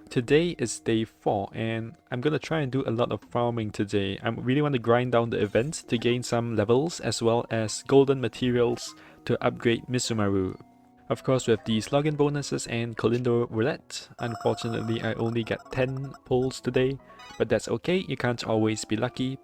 Today is day 4 and I'm gonna try and do a lot of farming today. I really want to grind down the event to gain some levels as well as golden materials to upgrade Misumaru. Of course, with these login bonuses and Colindo Roulette, unfortunately I only get 10 pulls today, but that's okay, you can't always be lucky.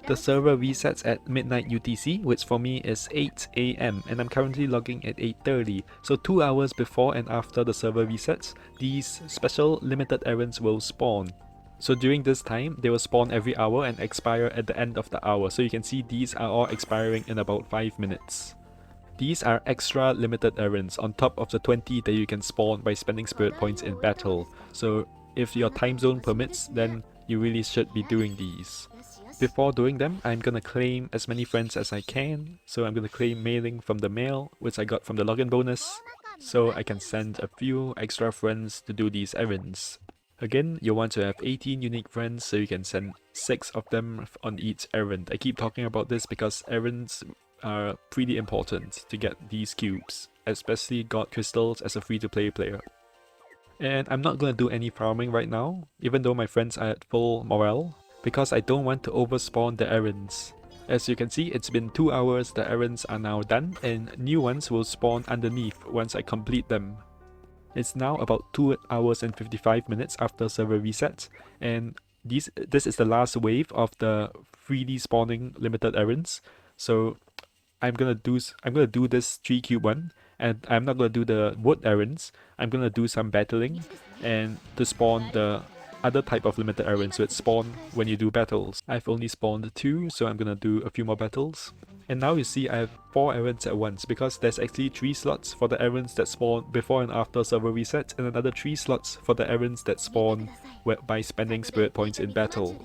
The server resets at midnight UTC, which for me is 8 AM, and I'm currently logging at 8:30. So 2 hours before and after the server resets, these special limited errands will spawn. So during this time, they will spawn every hour and expire at the end of the hour. So you can see these are all expiring in about 5 minutes. These are extra limited errands on top of the 20 that you can spawn by spending spirit points in battle. So if your time zone permits, then you really should be doing these. Before doing them, I'm gonna claim as many friends as I can. So I'm gonna claim mailing from the mail, which I got from the login bonus, so I can send a few extra friends to do these errands. Again, you'll want to have 18 unique friends, so you can send 6 of them on each errand. I keep talking about this because errands are pretty important to get these cubes, especially God Crystals as a free-to-play player. And I'm not gonna do any farming right now, even though my friends are at full morale, because I don't want to overspawn the errands. As you can see, it's been 2 hours, the errands are now done, and new ones will spawn underneath once I complete them. It's now about 2 hours and 55 minutes after server resets, and this is the last wave of the 3D spawning limited errands. So I'm gonna do this 3 cube one, and I'm not gonna do the wood errands. I'm gonna do some battling and to spawn the other type of limited errands which spawn when you do battles. I've only spawned 2, so I'm gonna do a few more battles. And now you see I have 4 errands at once because there's actually 3 slots for the errands that spawn before and after server reset, and another 3 slots for the errands that spawn by spending spirit points in battle.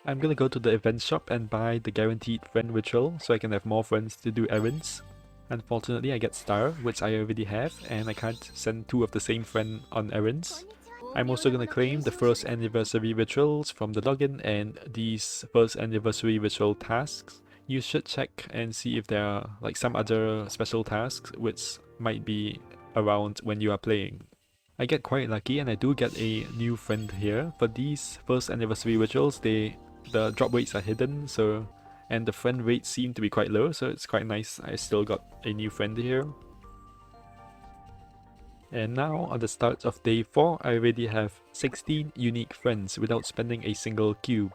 I'm gonna go to the event shop and buy the guaranteed friend ritual so I can have more friends to do errands. Unfortunately, I get star, which I already have, and I can't send 2 of the same friend on errands. I'm also gonna claim the first anniversary rituals from the login and these first anniversary ritual tasks. You should check and see if there are like some other special tasks which might be around when you are playing. I get quite lucky and I do get a new friend here. For these first anniversary rituals, the drop rates are hidden, so and the friend rates seem to be quite low, so it's quite nice. I still got a new friend here. And now, on the start of day 4, I already have 16 unique friends without spending a single cube.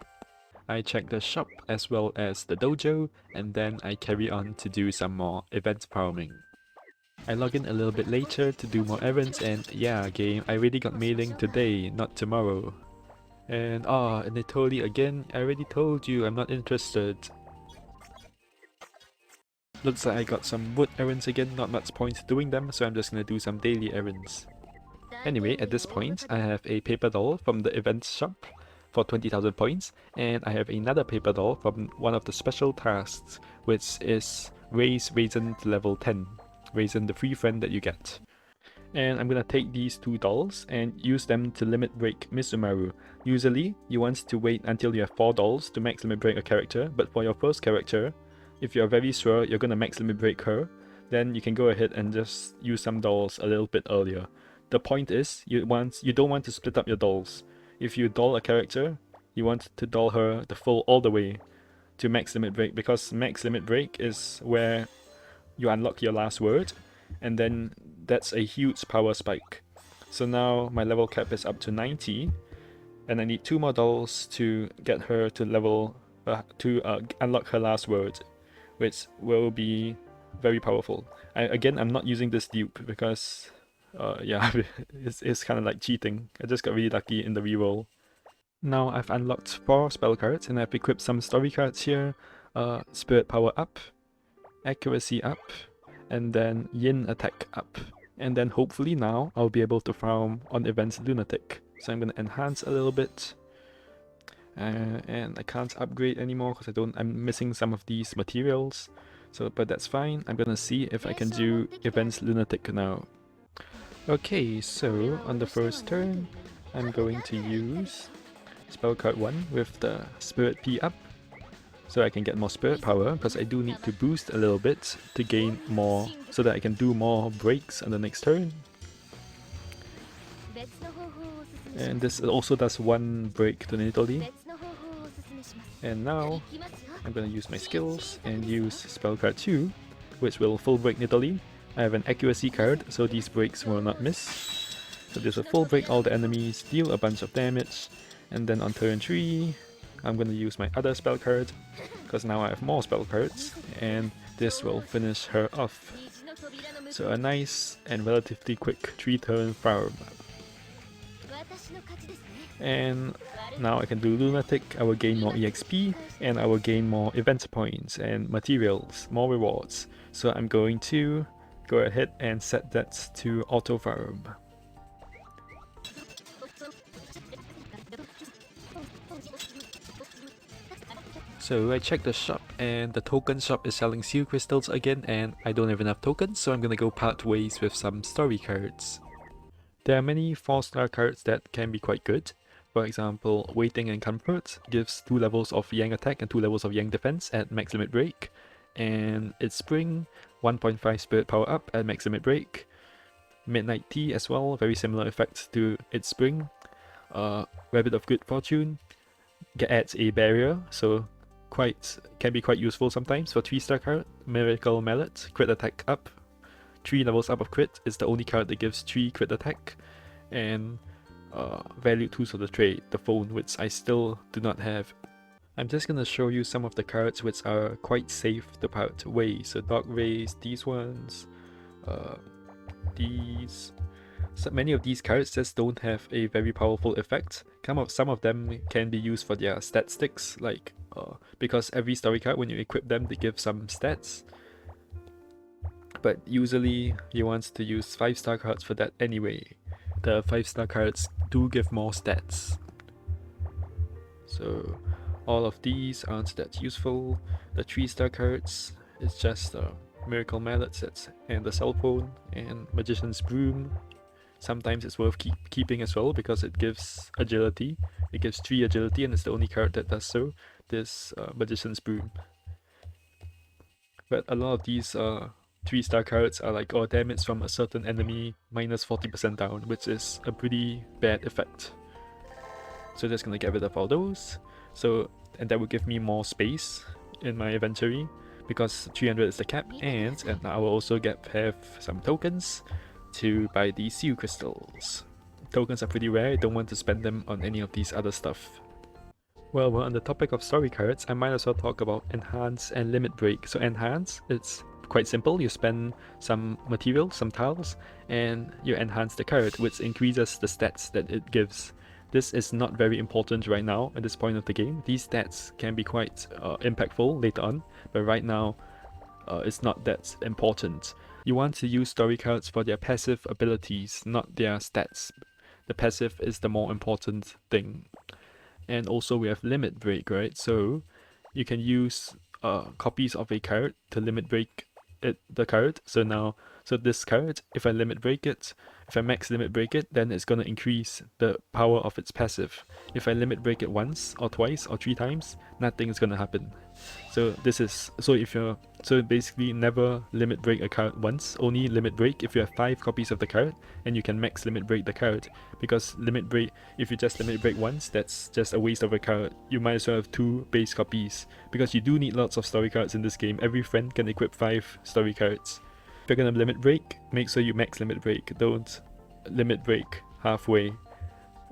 I check the shop as well as the dojo, and then I carry on to do some more event farming. I log in a little bit later to do more errands, and yeah, game, I already got mailing today, not tomorrow. And and they totally again, I already told you I'm not interested. Looks like I got some wood errands again, not much point doing them, so I'm just gonna do some daily errands. Anyway, at this point, I have a paper doll from the event shop for 20,000 points, and I have another paper doll from one of the special tasks, which is raise Raisin to level 10. Raisin, the free friend that you get. And I'm gonna take these 2 dolls and use them to limit break Misumaru. Usually, you want to wait until you have 4 dolls to max limit break a character, but for your first character, if you're very sure you're gonna max limit break her, then you can go ahead and just use some dolls a little bit earlier. The point is, you don't want to split up your dolls. If you doll a character, you want to doll her all the way to max limit break, because max limit break is where you unlock your last word, and then that's a huge power spike. So now my level cap is up to 90, and I need 2 more dolls to get her to level unlock her last word, which will be very powerful. I'm not using this dupe because yeah, it's kind of like cheating. I just got really lucky in the reroll. Now I've unlocked 4 spell cards and I've equipped some story cards here. Spirit power up, accuracy up, and then yin attack up. And then hopefully now I'll be able to farm on events lunatic. So I'm gonna enhance a little bit. And I can't upgrade anymore because I'm missing some of these materials. So, but that's fine. I'm gonna see if I can do events lunatic now. Okay, so on the first turn, I'm going to use spell card 1 with the spirit P up, so I can get more spirit power, because I do need to boost a little bit to gain more, so that I can do more breaks on the next turn. And this also does 1 break to Nidalee. And now I'm gonna use my skills and use spell card 2, which will full break Nidalee. I have an accuracy card, so these breaks will not miss. So this will full break all the enemies, deal a bunch of damage, and then on turn 3, I'm gonna use my other spell card, because now I have more spell cards, and this will finish her off. So a nice and relatively quick 3-turn farm. And now I can do Lunatic, I will gain more EXP, and I will gain more event points and materials, more rewards. So I'm going to go ahead and set that to auto farm. So I checked the shop, and the token shop is selling seal crystals again, and I don't have enough tokens, so I'm gonna go part ways with some story cards. There are many 4-star cards that can be quite good. For example, Waiting and Comfort gives 2 levels of Yang attack and 2 levels of Yang defense at max limit break. And its Spring, 1.5 spirit power up at max limit break. Midnight Tea as well, very similar effects to its Spring. Rabbit of Good Fortune adds a barrier, so can be quite useful sometimes. For 3-star card, Miracle Mallet, crit attack up, 3 levels up of crit, is the only card that gives 3 crit attack. And value 2 of the trade, the phone, which I still do not have. I'm just gonna show you some of the cards which are quite safe to part way. So Dog Race, these ones, these. So many of these cards just don't have a very powerful effect. Some of them can be used for their stat sticks, like because every story card, when you equip them, they give some stats. But usually you want to use 5-star cards for that anyway. The 5-star cards do give more stats. So all of these aren't that useful. The 3-star cards is just Miracle Mallet and the cell phone and Magician's Broom. Sometimes it's worth keeping as well because it gives agility. It gives 3 agility and it's the only card that does so. This Magician's Broom. But a lot of these 3-star cards are like, oh, damage from a certain enemy minus 40% down, which is a pretty bad effect. So just gonna get rid of all those. So, and that will give me more space in my inventory because 300 is the cap, and I will also have some tokens to buy these seal crystals. Tokens are pretty rare, I don't want to spend them on any of these other stuff. Well, we're on the topic of story cards, I might as well talk about Enhance and Limit Break. So Enhance, it's quite simple. You spend some materials, some tiles, and you enhance the card, which increases the stats that it gives. This is not very important right now at this point of the game. These stats can be quite impactful later on, but right now it's not that important. You want to use story cards for their passive abilities, not their stats. The passive is the more important thing. And also we have limit break, right? So you can use copies of a card to limit break the card. So this card, if I limit break it, if I max limit break it, then it's gonna increase the power of its passive. If I limit break it once or twice or 3 times, nothing is gonna happen. So basically never limit break a card once, only limit break if you have 5 copies of the card and you can max limit break the card. Because limit break, if you just limit break once, that's just a waste of a card. You might as well have 2 base copies, because you do need lots of story cards in this game. Every friend can equip 5 story cards. If you're gonna limit break, make sure you max limit break, don't limit break halfway.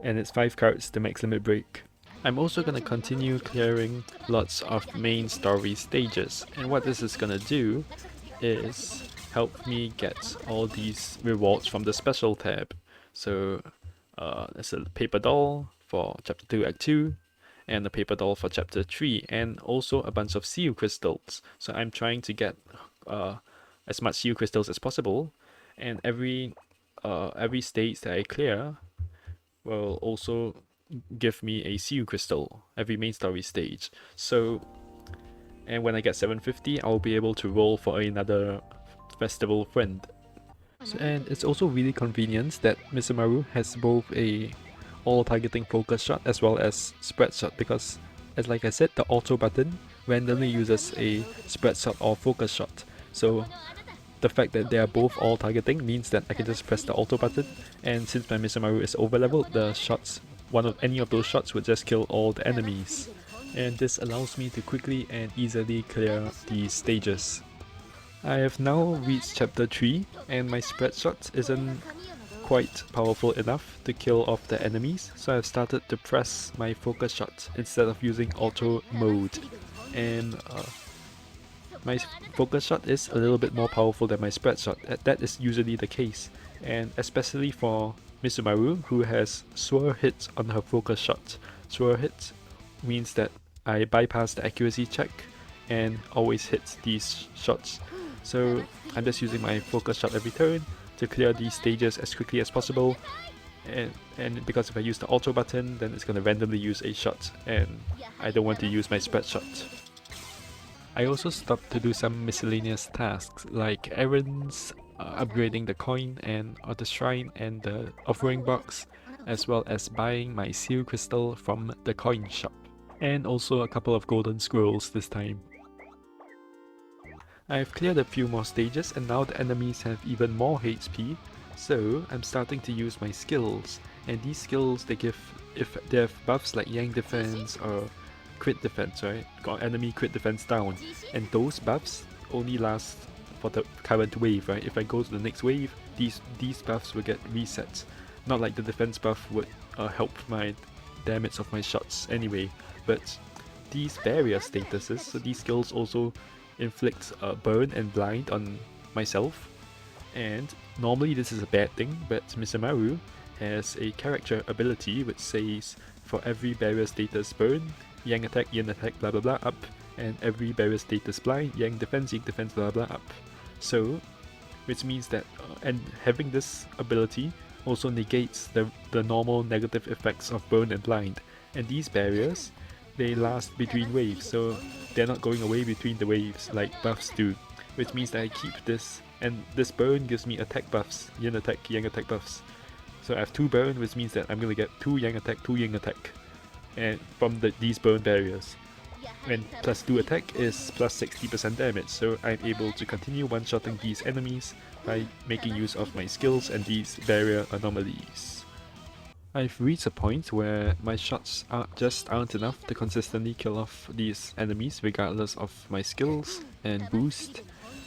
And it's 5 cards to max limit break. I'm also gonna continue clearing lots of main story stages, and what this is gonna do is help me get all these rewards from the special tab. So there's a paper doll for chapter 2 act 2, and a paper doll for chapter 3, and also a bunch of seal crystals. So I'm trying to get as much seal crystals as possible, and every stage that I clear will also give me a seal crystal every main story stage. So, and when I get 750, I'll be able to roll for another festival friend. So, and it's also really convenient that Misumaru has both a all targeting focus shot as well as spread shot, because as like I said, the auto button randomly uses a spread shot or focus shot. So the fact that they are both all targeting means that I can just press the auto button, and since my Misumaru is over leveled, the shots, any of those shots would just kill all the enemies. And this allows me to quickly and easily clear these stages. I have now reached chapter 3, and my spread shot isn't quite powerful enough to kill off the enemies, so I've started to press my focus shot instead of using auto mode. And my focus shot is a little bit more powerful than my spread shot. That is usually the case, and especially for Misumaru, who has sure hits on her focus shot. Sure hits means that I bypass the accuracy check and always hit these shots. So I'm just using my focus shot every turn to clear these stages as quickly as possible. And because if I use the auto button, then it's going to randomly use a shot, and I don't want to use my spread shot. I also stopped to do some miscellaneous tasks like errands, upgrading the coin and the shrine and the offering box, as well as buying my seal crystal from the coin shop, and also a couple of golden scrolls this time. I've cleared a few more stages, and now the enemies have even more HP, so I'm starting to use my skills, and these skills they have buffs like Yang Defense or crit defense, right? Got enemy crit defense down, and those buffs only last for the current wave, right? If I go to the next wave, these buffs will get reset. Not like the defense buff would help my damage of my shots anyway, but these barrier statuses, so these skills also inflict burn and blind on myself, and normally this is a bad thing, but Misumaru has a character ability which says for every barrier status burn, Yang attack, Yin attack, blah blah blah up, and every barrier status blind, Yang defense, blah blah up. So, which means that, and having this ability also negates the normal negative effects of burn and blind. And these barriers, they last between waves, so they're not going away between the waves like buffs do. Which means that I keep this, and this burn gives me attack buffs, Yin attack, Yang attack buffs. So I have 2 burn, which means that I'm gonna get 2 Yang attack, 2 Yin attack, and from these burn barriers. And plus 2 attack is plus 60% damage, so I'm able to continue one-shotting these enemies by making use of my skills and these barrier anomalies. I've reached a point where my shots aren't enough to consistently kill off these enemies regardless of my skills and boost,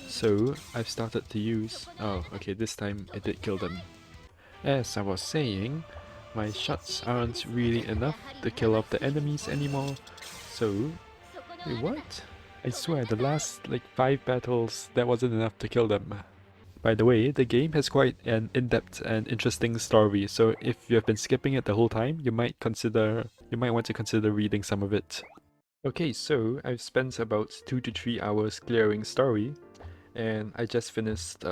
so I've started to use... oh, okay, this time it did kill them. As I was saying, my shots aren't really enough to kill off the enemies anymore, so... wait, what? I swear, the last like 5 battles, that wasn't enough to kill them. By the way, the game has quite an in-depth and interesting story, so if you have been skipping it the whole time, you might want to consider reading some of it. Okay, so I've spent about 2 to 3 hours clearing story, and I just finished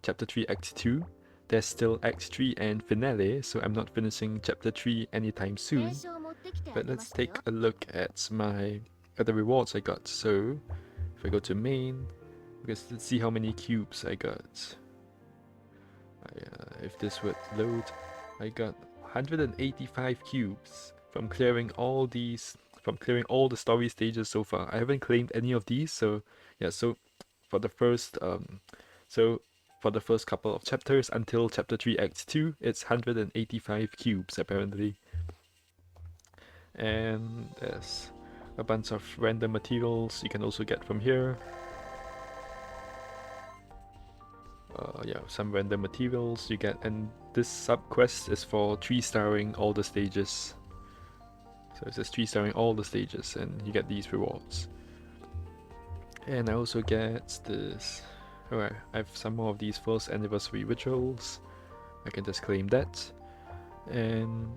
chapter 3 act 2. There's still act 3 and finale, so I'm not finishing chapter 3 anytime soon. But let's take a look at the rewards I got. So if I go to main, let's see how many cubes I got. If this would load, I got 185 cubes from clearing all the story stages so far. I haven't claimed any of these, so yeah. So for the first couple of chapters until chapter 3 act 2, it's 185 cubes apparently. And there's a bunch of random materials you can also get from here. Yeah, some random materials you get, and this sub quest is for 3-starring all the stages. So it says 3-starring all the stages, and you get these rewards. And I also get this. Alright, I have some more of these 1st anniversary rituals. I can just claim that. And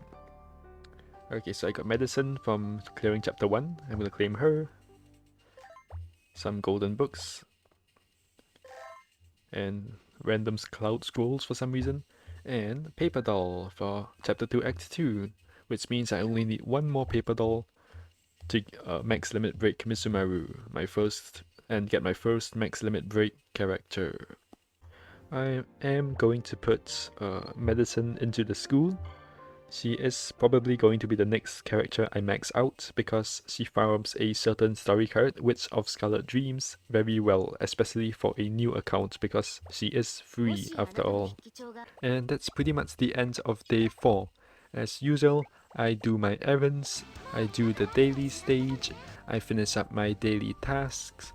okay, so I got medicine from clearing chapter 1. I'm gonna claim her. Some golden books. And random cloud scrolls for some reason. And paper doll for chapter 2 act 2. Which means I only need 1 more paper doll to max limit break Misumaru. And get my first max limit break character. I am going to put medicine into the school. She is probably going to be the next character I max out because she farms a certain story card, Witch of Scarlet Dreams, very well, especially for a new account because she is free after all. And that's pretty much the end of day 4. As usual, I do my errands, I do the daily stage, I finish up my daily tasks,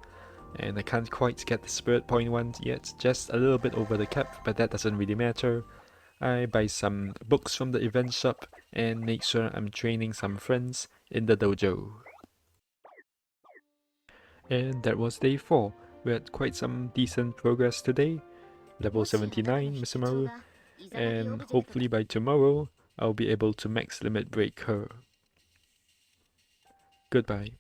and I can't quite get the spirit point one yet, just a little bit over the cap, but that doesn't really matter. I buy some books from the event shop and make sure I'm training some friends in the dojo. And that was day 4. We had quite some decent progress today. Level 79 Misumaru, and hopefully by tomorrow I'll be able to max limit break her. Goodbye.